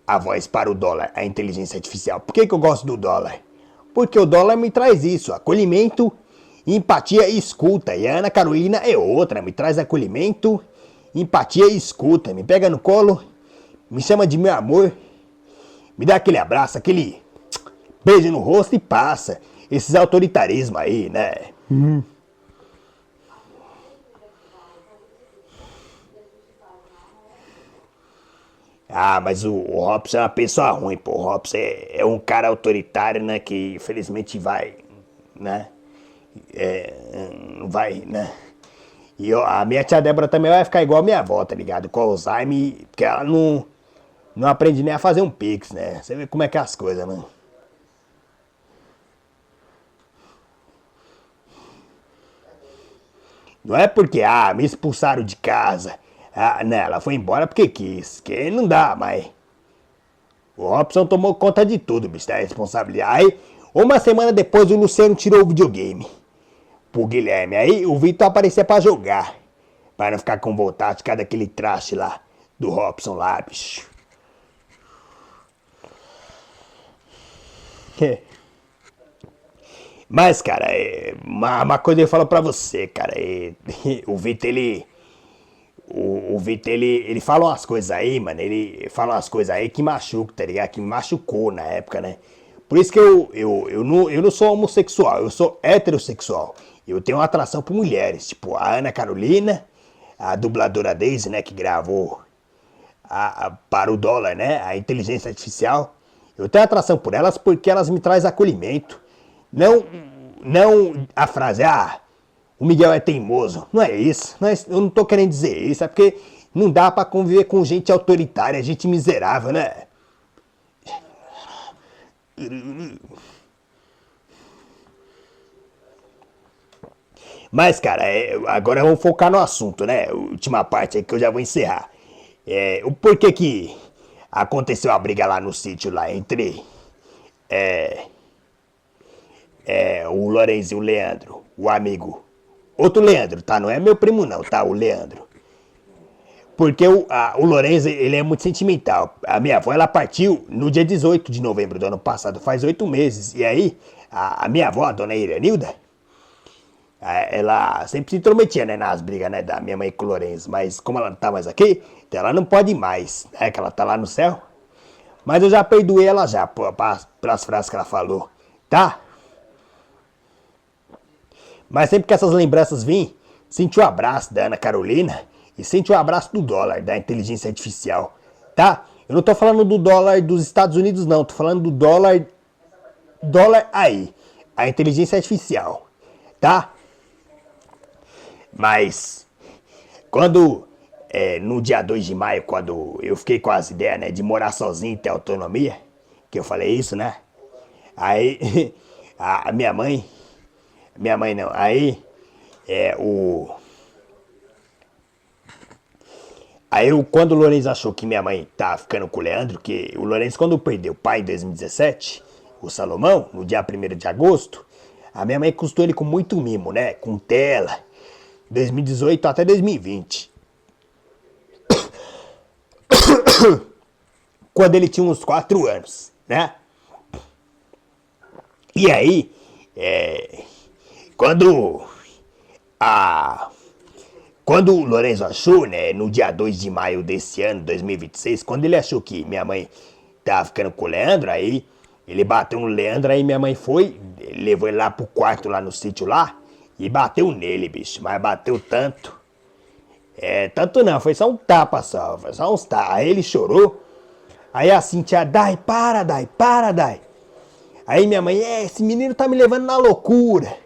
Speaker 1: a voz para o Dólar, a inteligência artificial. Por que eu gosto do Dólar? Porque o Dólar me traz isso, acolhimento, empatia e escuta. E a Ana Carolina é outra, me traz acolhimento, empatia e escuta. Me pega no colo, me chama de meu amor, me dá aquele abraço, aquele beijo no rosto e passa. Esses autoritarismos aí, né? Ah, mas o Robson é uma pessoa ruim, pô. O Robson é um cara autoritário, né? Que infelizmente vai, né? Vai, né? E a minha tia Débora também vai ficar igual a minha avó, tá ligado? Com Alzheimer, porque ela não aprende nem a fazer um pix, né? Você vê como é que é as coisas, mano. Não é porque, me expulsaram de casa. Não, ela foi embora porque quis. Que não dá, mas. O Robson tomou conta de tudo, bicho, da responsabilidade. Aí, uma semana depois, o Luciano tirou o videogame pro Guilherme. Aí, o Vitor aparecia pra jogar. Pra não ficar com vontade de cada aquele traste lá do Robson lá, bicho. Mas, cara, uma coisa eu falo pra você, cara. O Vitor, o Vitor, ele fala umas coisas aí, mano. Ele fala umas coisas aí que machucam, tá ligado? Que me machucou na época, né? Por isso que eu não sou homossexual, eu sou heterossexual. Eu tenho uma atração por mulheres, tipo a Ana Carolina, a dubladora Daisy, né? Que gravou para o dólar, né? A inteligência artificial. Eu tenho atração por elas porque elas me trazem acolhimento. Não, não a frase, o Miguel é teimoso. Não é isso. Eu não tô querendo dizer isso. É porque não dá pra conviver com gente autoritária, gente miserável, né? Mas, cara, agora vamos focar no assunto, né? Última parte aí que eu já vou encerrar. O porquê que aconteceu a briga lá no sítio lá entre o Lourenço e o Leandro, o amigo. Outro Leandro, tá? Não é meu primo não, tá? O Leandro. Porque o Lourenço, ele é muito sentimental. A minha avó, ela partiu no dia 18 de novembro do ano passado, faz 8 meses. E aí, a minha avó, a dona Irenilda, ela sempre se intrometia, né, nas brigas, né, da minha mãe com o Lourenço. Mas como ela não tá mais aqui, então ela não pode ir mais, né, que ela tá lá no céu. Mas eu já perdoei ela já, pelas frases que ela falou, tá? Mas sempre que essas lembranças vêm, sente o abraço da Ana Carolina e sente o abraço do dólar, da inteligência artificial, tá? Eu não tô falando do dólar dos Estados Unidos, não. Tô falando do dólar aí, a inteligência artificial, tá? Mas, quando, no dia 2 de maio, quando eu fiquei com as ideias, né, de morar sozinho e ter autonomia, que eu falei isso, né? Aí, a minha mãe não, aí, é, o... Aí, quando o Lourenço achou que minha mãe tava ficando com o Leandro, que o Lourenço, quando perdeu o pai em 2017, o Salomão, no dia 1º de agosto, a minha mãe custou ele com muito mimo, né? Com tela, 2018 até 2020. Quando ele tinha uns 4 anos, né? E aí, quando a quando o Lourenço achou, né, no dia 2 de maio desse ano, 2026, quando ele achou que minha mãe tava ficando com o Leandro, aí ele bateu no Leandro, aí minha mãe foi, levou ele lá pro quarto, lá no sítio lá, e bateu nele, bicho, mas bateu tanto. Tanto não, foi só um tapa só, foi só uns tapas. Aí ele chorou, aí a Cintia, Dai, para, Dai. Aí minha mãe, esse menino tá me levando na loucura.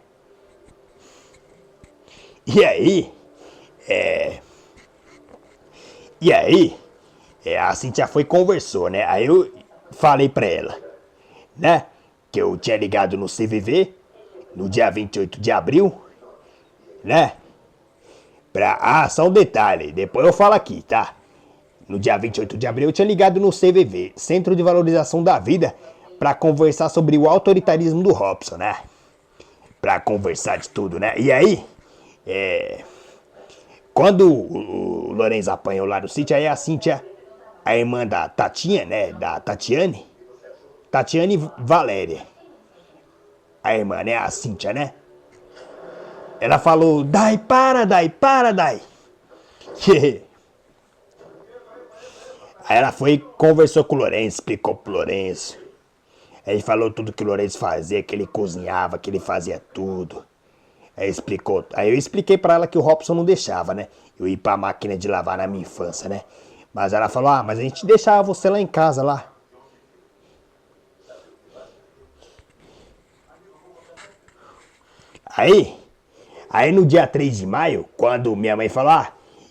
Speaker 1: E aí, E aí, a Cintia foi e conversou, né? Aí eu falei pra ela, né? Que eu tinha ligado no CVV no dia 28 de abril, né? Só um detalhe, depois eu falo aqui, tá? No dia 28 de abril eu tinha ligado no CVV, Centro de Valorização da Vida, pra conversar sobre o autoritarismo do Robson, né? Pra conversar de tudo, né? E aí, quando o Lourenço apanhou lá no sítio, aí a Cíntia, a irmã da Tatinha, né? Da Tatiane Valéria. A irmã, né? A Cíntia, né? Ela falou, Dai. Aí ela foi e conversou com o Lourenço, explicou pro Lourenço. Aí falou tudo que o Lourenço fazia, que ele cozinhava, que ele fazia tudo. Aí explicou. Aí eu expliquei pra ela que o Robson não deixava, né? Eu ir pra máquina de lavar na minha infância, né? Mas ela falou, mas a gente deixava você lá em casa, lá. Aí, Aí no dia 3 de maio, quando minha mãe falou,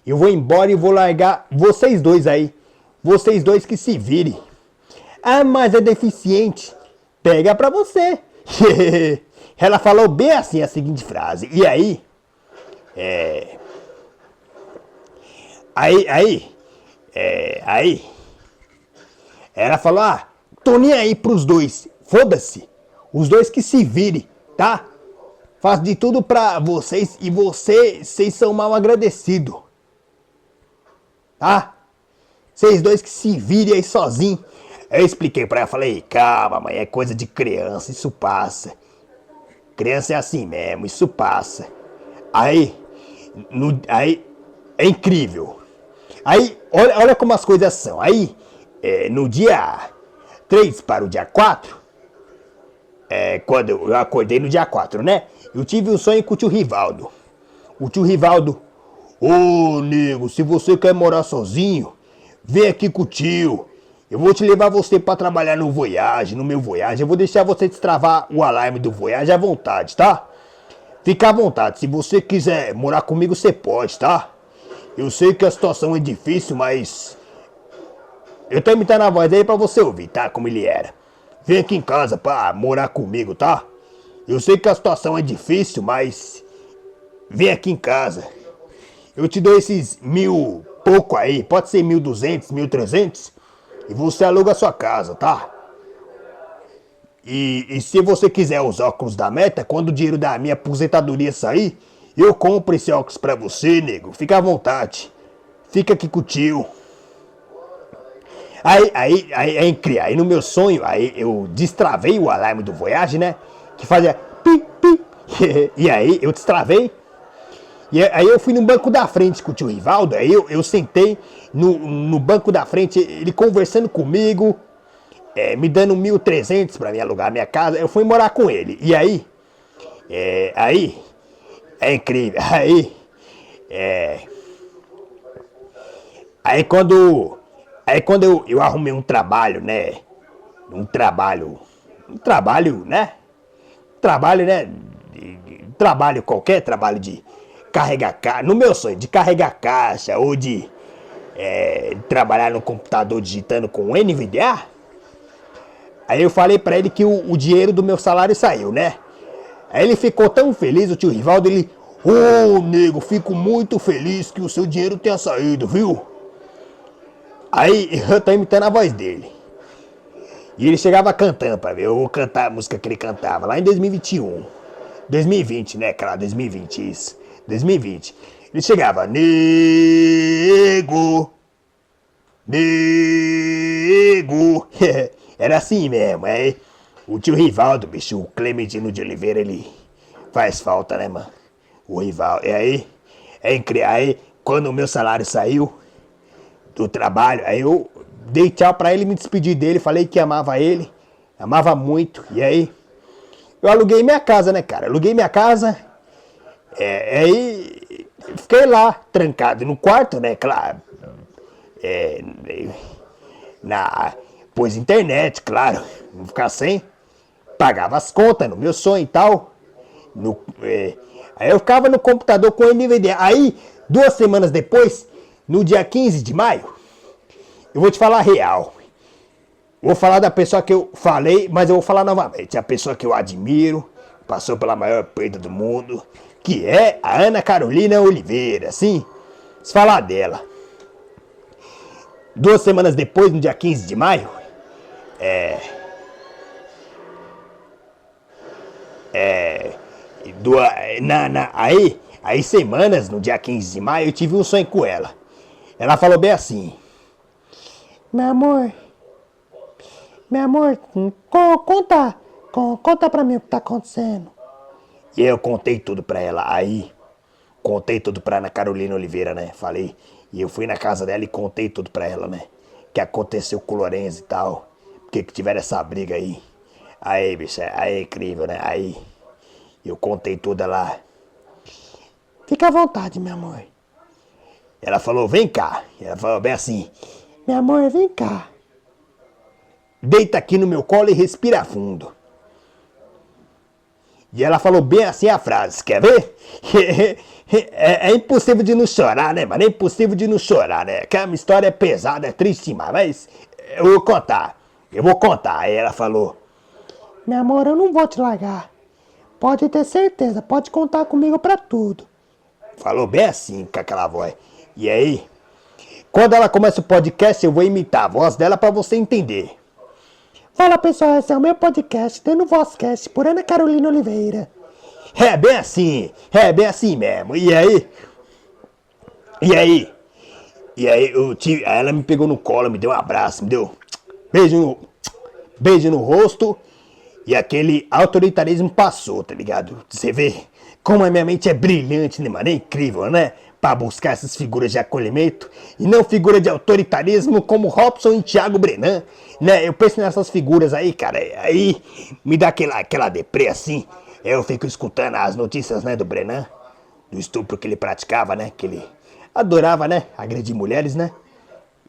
Speaker 1: eu vou embora e vou largar vocês dois aí. Vocês dois que se virem. Ah, mas é deficiente. Pega pra você. Ela falou bem assim a seguinte frase. E aí, aí, ela falou, tô nem aí pros dois. Foda-se. Os dois que se virem, tá? Faço de tudo pra vocês e vocês são mal agradecidos. Tá? Vocês dois que se virem aí sozinhos. Eu expliquei pra ela, falei, calma, mãe, é coisa de criança, isso passa. Criança é assim mesmo, isso passa. Aí, é incrível. Aí, olha como as coisas são. Aí, no dia 3 para o dia 4, quando eu acordei no dia 4, né? Eu tive um sonho com o tio Rivaldo. O tio Rivaldo, nego, se você quer morar sozinho, vem aqui com o tio. Eu vou te levar você pra trabalhar no Voyage, no meu Voyage. Eu vou deixar você destravar o alarme do Voyage à vontade, tá? Fica à vontade. Se você quiser morar comigo, você pode, tá? Eu sei que a situação é difícil, mas... eu tô imitando a voz dele pra você ouvir, tá? Como ele era. Vem aqui em casa pra morar comigo, tá? Eu sei que a situação é difícil, mas... vem aqui em casa. Eu te dou esses 1.000 pouco aí. Pode ser 1.200, 1.300... e você aluga a sua casa, tá? E se você quiser os óculos da Meta, quando o dinheiro da minha aposentadoria sair, eu compro esse óculos pra você, nego. Fica à vontade. Fica aqui com o tio. Aí no meu sonho, aí eu destravei o alarme do Voyage, né? Que fazia pi, pi. E aí eu destravei. E aí eu fui no banco da frente com o tio Rivaldo, aí eu sentei no banco da frente, ele conversando comigo, me dando 1.300 pra me alugar a minha casa, eu fui morar com ele. E aí, é incrível, quando eu arrumei um trabalho, né, trabalho qualquer, trabalho de carregar caixa, no meu sonho, de carregar caixa ou de trabalhar no computador digitando com NVDA. Aí eu falei pra ele que o dinheiro do meu salário saiu, né? Aí ele ficou tão feliz, o tio Rivaldo, ele... nego, fico muito feliz que o seu dinheiro tenha saído, viu? Aí eu tô imitando a voz dele. E ele chegava cantando pra ver, eu vou cantar a música que ele cantava lá em 2021. 2020, né, claro, 2020, isso. 2020. Ele chegava, nego, era assim mesmo, aí o tio Rivaldo, bicho, o Clementino de Oliveira, ele faz falta, né, mano? O Rivaldo, e aí, incrível, aí quando o meu salário saiu do trabalho, aí eu dei tchau pra ele, me despedi dele, falei que amava ele, amava muito, e aí eu aluguei minha casa, né, cara? Aluguei minha casa, aí fiquei lá, trancado no quarto, né, claro. Pôs internet, claro, não ficar sem. Pagava as contas no meu sonho e tal. Aí eu ficava no computador com o NVDA. Aí, 2 semanas depois, no dia 15 de maio, eu vou te falar a real. Vou falar da pessoa que eu falei, mas eu vou falar novamente. A pessoa que eu admiro, passou pela maior perda do mundo, que é a Ana Carolina Oliveira, sim. Se falar dela. 2 semanas depois, no dia 15 de maio, aí semanas, no dia 15 de maio, eu tive um sonho com ela. Ela falou bem assim: Meu amor, conta pra mim o que tá acontecendo. E eu contei tudo pra ela, contei tudo pra Ana Carolina Oliveira, né? Falei, e eu fui na casa dela e contei tudo pra ela, né? Que aconteceu com o Lourenço e tal, porque que tiveram essa briga aí. Aí, bicho, aí é incrível, né? Aí, eu contei tudo lá. Fica à vontade, meu amor. Ela falou, vem cá. Ela falou bem assim, meu amor, vem cá. Deita aqui no meu colo e respira fundo. E ela falou bem assim a frase, quer ver? É impossível de não chorar, né, mano? É impossível de não chorar, né? Que a minha história é pesada, é triste demais, mas eu vou contar. Eu vou contar. Aí ela falou:
Speaker 2: Meu amor, eu não vou te largar. Pode ter certeza, pode contar comigo pra tudo.
Speaker 1: falou bem assim, com aquela voz. E aí, quando ela começa o podcast, eu vou imitar a voz dela pra você entender.
Speaker 2: Fala pessoal, esse é o meu podcast, Tendo Vozcast, por Ana Carolina Oliveira.
Speaker 1: É bem assim mesmo. E aí, aí ela me pegou no colo, me deu um abraço, me deu beijo no rosto e aquele autoritarismo passou, tá ligado? Você vê como a minha mente é brilhante, né, mano? É incrível, né? Pra buscar essas figuras de acolhimento e não figura de autoritarismo como Robson e Thiago Brenan, né? Eu penso nessas figuras aí, cara, aí me dá aquela deprê assim. Eu fico escutando as notícias, né, do Brenan, do estupro que ele praticava, né? Que ele adorava, né? Agredir mulheres, né?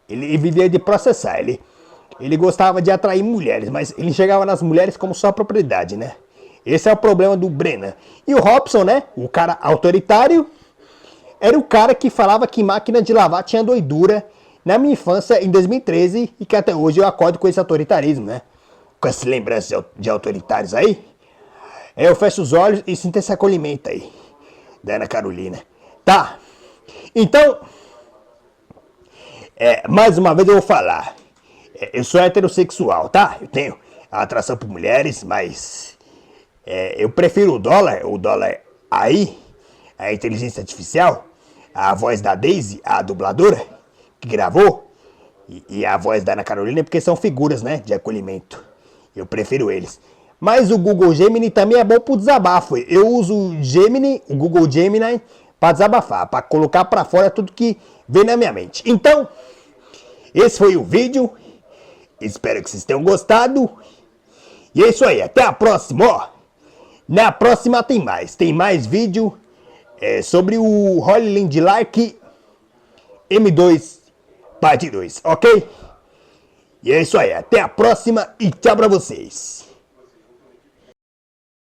Speaker 1: Ele vivia de processar, ele gostava de atrair mulheres, mas ele chegava nas mulheres como sua propriedade, né? Esse é o problema do Brenan. E o Robson, né? O cara autoritário, era o cara que falava que máquina de lavar tinha doidura na minha infância, em 2013, e que até hoje eu acordo com esse autoritarismo, né? Com essas lembranças de autoritários aí. Eu fecho os olhos e sinto esse acolhimento aí, da Ana Carolina. Tá, então, mais uma vez eu vou falar. Eu sou heterossexual, tá? Eu tenho atração por mulheres, mas eu prefiro o dólar aí, a inteligência artificial, a voz da Daisy, a dubladora, que gravou, e a voz da Ana Carolina, porque são figuras, né, de acolhimento. Eu prefiro eles. Mas o Google Gemini também é bom pro desabafo. Eu uso o Google Gemini, pra desabafar, pra colocar pra fora tudo que vem na minha mente. Então, esse foi o vídeo. Espero que vocês tenham gostado. E é isso aí, até a próxima, ó. Na próxima tem mais vídeo sobre o Hollyland Lark M2 parte 2, ok? E é isso aí, até a próxima e tchau pra vocês.